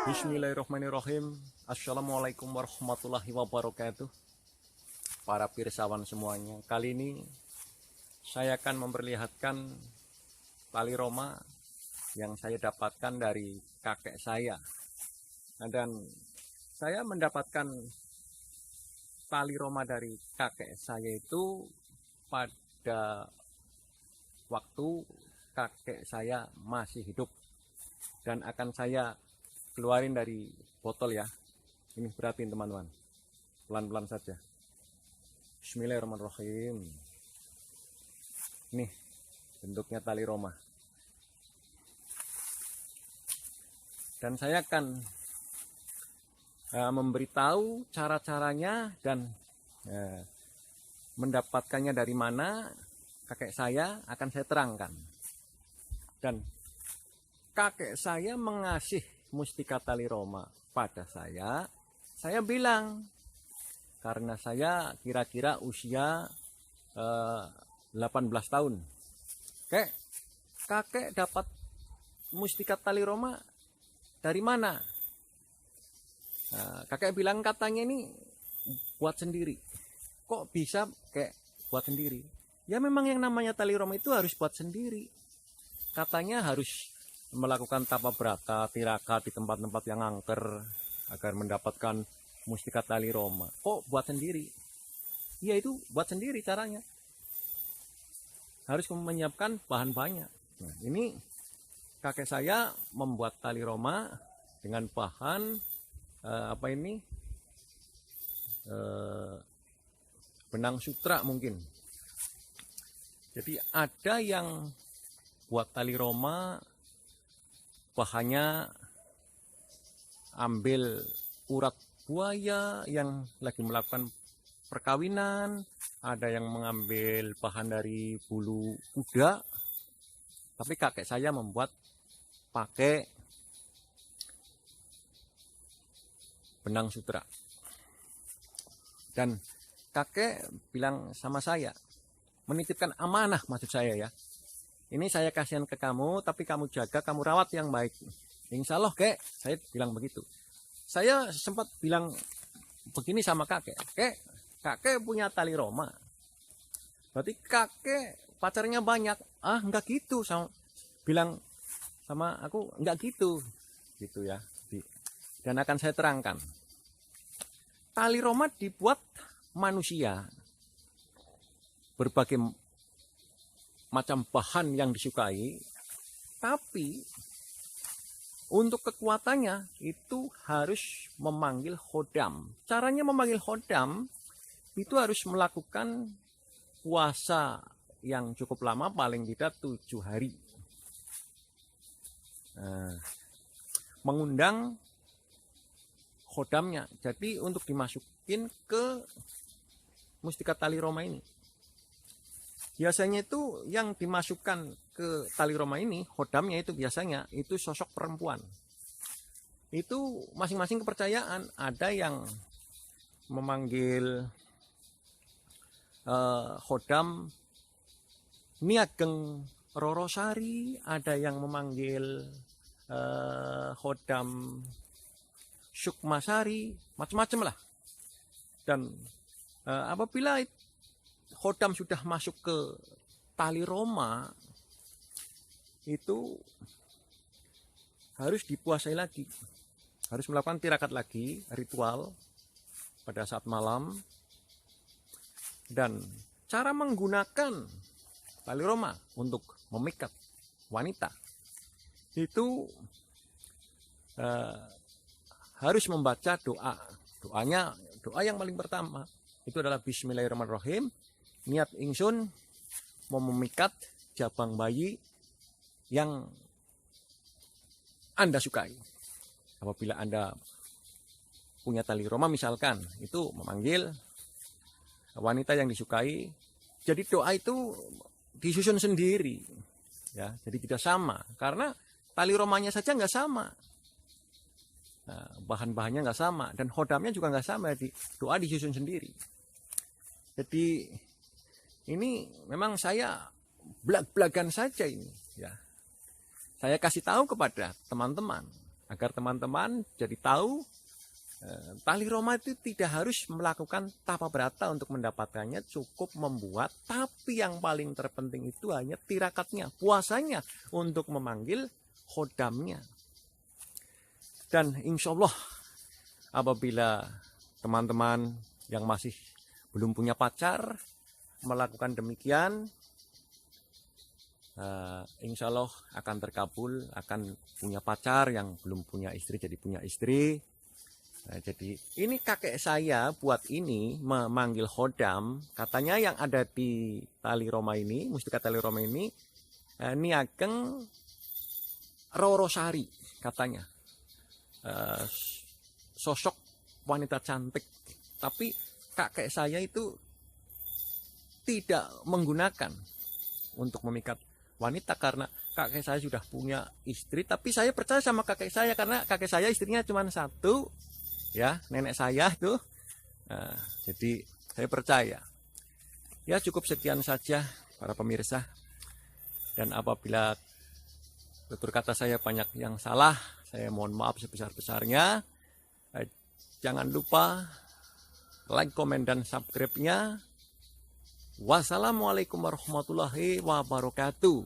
Bismillahirrahmanirrahim. Assalamualaikum warahmatullahi wabarakatuh. Para pirsawan semuanya, kali ini saya akan memperlihatkan tali roma yang saya dapatkan dari kakek saya. Dan saya mendapatkan tali roma dari kakek saya itu pada waktu kakek saya masih hidup, dan akan saya keluarin dari botol ya. Ini perhatiin teman-teman, pelan-pelan saja. Bismillahirrahmanirrahim. Nih bentuknya tali roma, dan saya akan memberitahu cara-caranya dan mendapatkannya dari mana. Kakek saya akan saya terangkan. Dan kakek saya mengasih mustika tali roma pada saya bilang, karena saya kira-kira usia 18 tahun. Kakek dapat mustika tali roma dari mana? Kakek bilang katanya ini buat sendiri. Kok bisa kayak buat sendiri? Ya memang yang namanya tali roma itu harus buat sendiri. Katanya harus melakukan tapa brata, tirakat di tempat-tempat yang angker agar mendapatkan mustika tali roma. Kok buat sendiri? Ya itu buat sendiri caranya. Harus menyiapkan bahan-bahannya. Nah, ini kakek saya membuat tali roma dengan bahan benang sutra mungkin. Jadi ada yang buat tali roma bahannya ambil urat buaya yang lagi melakukan perkawinan, ada yang mengambil bahan dari bulu kuda, tapi kakek saya membuat pakai benang sutra. Dan kakek bilang sama saya, menitipkan amanah maksud saya ya. Ini saya kasihan ke kamu, tapi kamu jaga, kamu rawat yang baik. Insya Allah kek, saya bilang begitu. Saya sempat bilang begini sama kakek, kakek punya tali roma, berarti kakek pacarnya banyak. Enggak gitu, bilang sama aku, enggak gitu ya. Dan akan saya terangkan. Tali roma dibuat manusia, berbagai macam bahan yang disukai, tapi untuk kekuatannya itu harus memanggil khodam. Caranya memanggil khodam itu harus melakukan puasa yang cukup lama, paling tidak 7 hari. Mengundang khodamnya. Jadi untuk dimasukin ke mustika tali roma ini, biasanya itu yang dimasukkan ke tali roma ini, khodamnya itu biasanya itu sosok perempuan. Itu masing-masing kepercayaan. Ada yang memanggil khodam Niageng Rorosari, ada yang memanggil khodam Sukmasari, macam-macam lah. Dan apabila khodam sudah masuk ke tali roma, itu harus dipuasai lagi, harus melakukan tirakat lagi, ritual pada saat malam. Dan cara menggunakan tali roma untuk memikat wanita itu harus membaca doa. Doa yang paling pertama itu adalah Bismillahirrahmanirrahim. Niat ingsun mau memikat jabang bayi yang Anda sukai. Apabila Anda punya tali roma misalkan, itu memanggil wanita yang disukai. Jadi doa itu disusun sendiri ya, jadi tidak sama, karena tali romanya saja nggak sama. Bahan-bahannya nggak sama, dan khodamnya juga nggak sama. Doa disusun sendiri. Jadi ini memang saya belag-belagan saja ini ya. Saya kasih tahu kepada teman-teman agar teman-teman jadi tahu tali Roma itu tidak harus melakukan tapa berata untuk mendapatkannya, cukup membuat, tapi yang paling terpenting itu hanya tirakatnya, puasanya untuk memanggil khodamnya. Dan insya Allah apabila teman-teman yang masih belum punya pacar melakukan demikian, insya Allah akan terkabul, akan punya pacar. Yang belum punya istri jadi punya istri. Jadi ini kakek saya buat ini memanggil khodam, katanya yang ada di tali Roma ini, mustika tali Roma ini, niageng Rorosari katanya, sosok wanita cantik. Tapi kakek saya itu tidak menggunakan untuk memikat wanita karena kakek saya sudah punya istri. Tapi saya percaya sama kakek saya karena kakek saya istrinya cuma satu. Ya, nenek saya tuh. Jadi saya percaya. Ya, cukup sekian saja para pemirsa. Dan apabila tutur kata saya banyak yang salah, saya mohon maaf sebesar-besarnya. Jangan lupa like, komen, dan subscribe-nya. Wassalamualaikum warahmatullahi wabarakatuh.